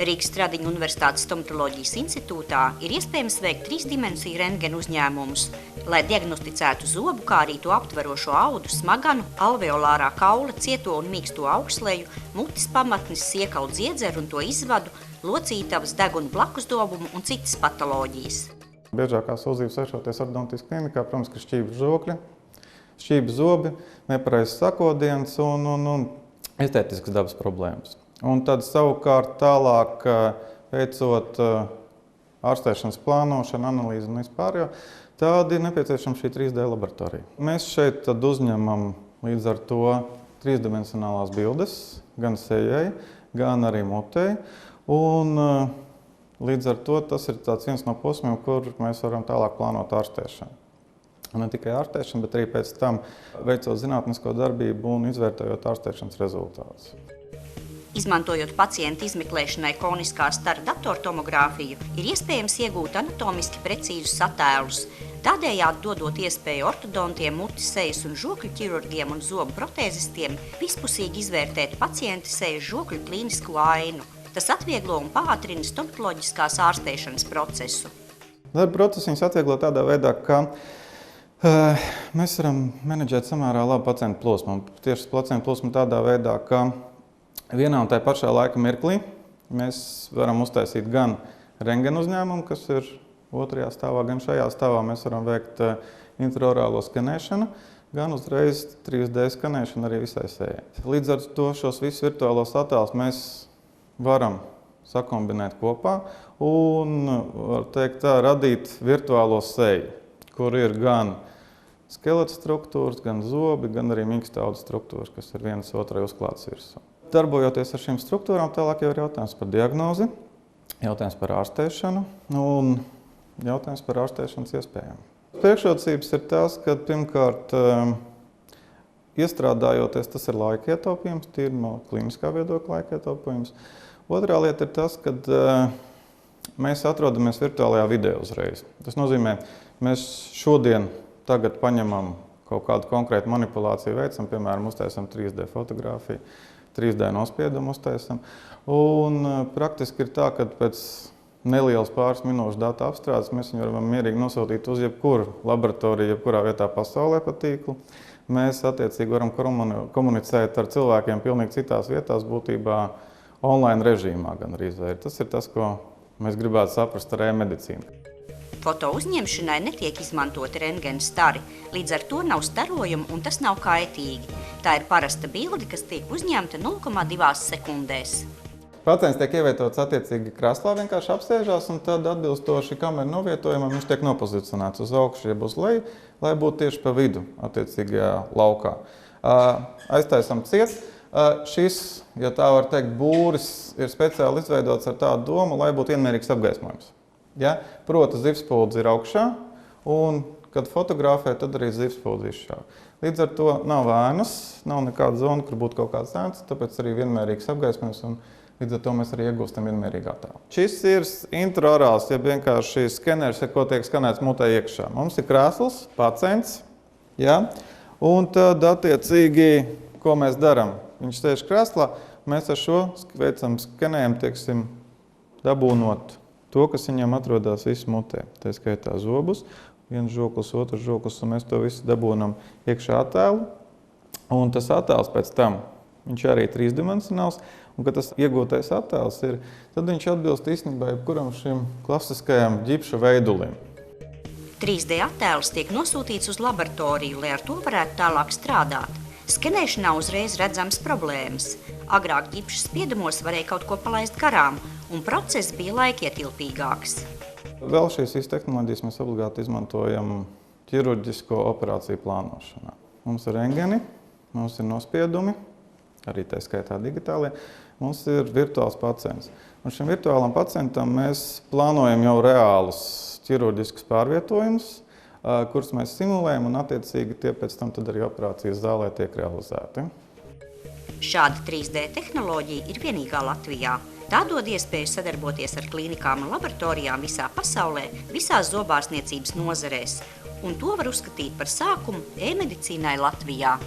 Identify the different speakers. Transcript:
Speaker 1: Rīgas Stradiņu Universitātes stomatoloģijas institūtā ir iespējams veikt 3-dimensiju rentgenu uzņēmumus, lai diagnosticētu zobu, kā arī to aptverošo audu, smaganu, alveolārā kaula, cieto un mīksto augšleju, mutes pamatnes, siekalu dziedzeru un to izvadu, locītavas, deguna blakusdobumu un citas patoloģijas.
Speaker 2: Biežākā sūdzība vēršoties ortodontijas klinikā, protams, ka šķības žokļi, šķības zobi, nepareizs sakodiens un estētiskas dabas problēmas. Un tad savukārt tālāk veicot ārstēšanas plānošanu, analīzi un vispārējo, tad ir nepieciešama šī 3D laboratorija. Mēs šeit tad uzņemam līdz ar to trīsdimensionālās bildes, gan sejai, gan arī mutei. Un līdz ar to tas ir viens no posmiem, kur mēs varam tālāk plānot ārstēšanu. Un ne tikai ārstēšanu, bet arī pēc tam veicot zinātnisko darbību un izvērtējot ārstēšanas rezultātus.
Speaker 1: Izmantojot pacientu izmeklēšanai koniskā stara datortomogrāfiju, ir iespējams iegūt anatomiski precīzus attēlus, tādējādi dodot iespēju ortodontiem, mutes, sejas un žokļu ķirurgiem un zobu protēzistiem vispusīgi izvērtēt pacienta sejas žokļu klīnisko ainu. Tas atvieglo un pātrina stomatoloģiskās ārstēšanas procesu.
Speaker 2: Darba procesu viņas atvieglo tādā veidā, ka mēs varam menedžēt samērā labu pacientu plūsmu. Tieši pacientu plūsmu tādā veidā, ka vienā un tajā pašā laika mirklī mēs varam uztaisīt gan rentgenu uzņēmumu, kas ir otrajā stāvā, gan šajā stāvā mēs varam veikt intraorālo skanēšanu, gan uzreiz 3D skanēšanu arī visai sejai. Līdz ar to šos visus virtuālos attēlus mēs varam sakombinēt kopā un, var teikt tā, radīt virtuālo seju, kur ir gan skeleta struktūras, gan zobi, gan arī mīkstaudu struktūras, kas ir vienas otrai uzklātas virsū. Darbojoties ar šīm struktūrām, tālāk jau ir jautājums par diagnozi, jautājums par ārstēšanu un jautājums par ārstēšanas iespējām. Priekšrocības ir tās, ka pirmkārt, iestrādājoties, tas ir laika ietaupījums, tīri no kliniskā viedokļa laika ietaupījums. Otrā lieta ir tas, ka mēs atrodamies virtuālajā vidē uzreiz. Tas nozīmē, mēs šodien tagad paņemam kaut kādu konkrētu manipulāciju veicam, piemēram, uztaisam 3D fotogrāfiju, 3D nospiedumu uztaisam. Un praktiski ir tā, ka pēc nelielas pāris minūšu datu apstrādes mēs viņu varam mierīgi nosūtīt uz jebkuru laboratoriju, jebkurā vietā pasaulē pa tīklu. Mēs attiecīgi varam komunicēt ar cilvēkiem pilnīgi citās vietās, būtībā online režīmā gan arī izvēr. Tas ir tas, ko mēs gribētu saprast ar e-medicīnu.
Speaker 1: Foto uzņemšanai netiek izmantoti rentgena stari, līdz ar to nav starojumu un tas nav kaitīgi. Tā ir parasta bilde, kas tiek uzņemta 0,2 sekundēs.
Speaker 2: Pacients tiek ievietots attiecīgi krēslā, vienkārši apsēžās un tad atbilstoši kameru novietojumam viņš tiek nopozicionēts uz augšu, jeb uz leju, lai būtu tieši pa vidu attiecīgajā laukā. Aiztaisam ciet. Šis, ja tā var teikt, būris ir speciāli izveidots ar tādu domu, lai būtu vienmērīgs apgaismojums. Ja? Proti, zivspuldze ir augšā, un, kad fotografē, tad arī zivspuldze izšāva. Līdz ar to nav ēnas, nav nekāda zona, kur būtu kaut kāds ēns, tāpēc arī vienmērīgs apgaismojums, un līdz ar to mēs arī iegūstam vienmērīgu attēlu. Šis ir intraorāls, ja vienkārši skeneris, ar ko tiek skanēts mutē iekšā. Mums ir krēsls, pacients, ja? Un tad attiecīgi, ko mēs darām? Viņš sēž krēslā, mēs ar šo veicam skenējumu, tieksim, dabūnot to, kas viņam atrodas visu mutē. Tā skaitā zobus, viens žoklis, otrs žoklis, un mēs to visu dabūnam iekšā attēlu. Un tas attēls pēc tam, viņš arī ir trīsdimensionāls, un kad tas iegūtais attēls ir, tad viņš atbilst īstenībā jebkuram šim klasiskajam ģipša veidulim.
Speaker 1: 3D attēls tiek nosūtīts uz laboratoriju, lai ar to varētu tālāk strādāt. Skenēšanā uzreiz redzams problēmas. Agrāk ģipša spiedumos varēja kaut ko palaist garām, un process bija laikietilpīgāks.
Speaker 2: Vēl šīs tehnoloģijas mēs obligāti izmantojam ķirurģisko operāciju plānošanā. Mums ir rentgeni, mums ir nospiedumi, arī tā skaitā digitālie, mums ir virtuāls pacients. Un šim virtuālam pacientam mēs plānojam jau reālus ķirurģiskus pārvietojumus, kurus mēs simulējam, un attiecīgi tie pēc tam tad arī operācijas zālē tiek realizēti.
Speaker 1: Šāda 3D tehnoloģija ir vienīgā Latvijā. Tā dod iespēju sadarboties ar klīnikām un laboratorijām visā pasaulē, visās zobārstniecības nozarēs, un to var uzskatīt par sākumu e-medicīnai Latvijā.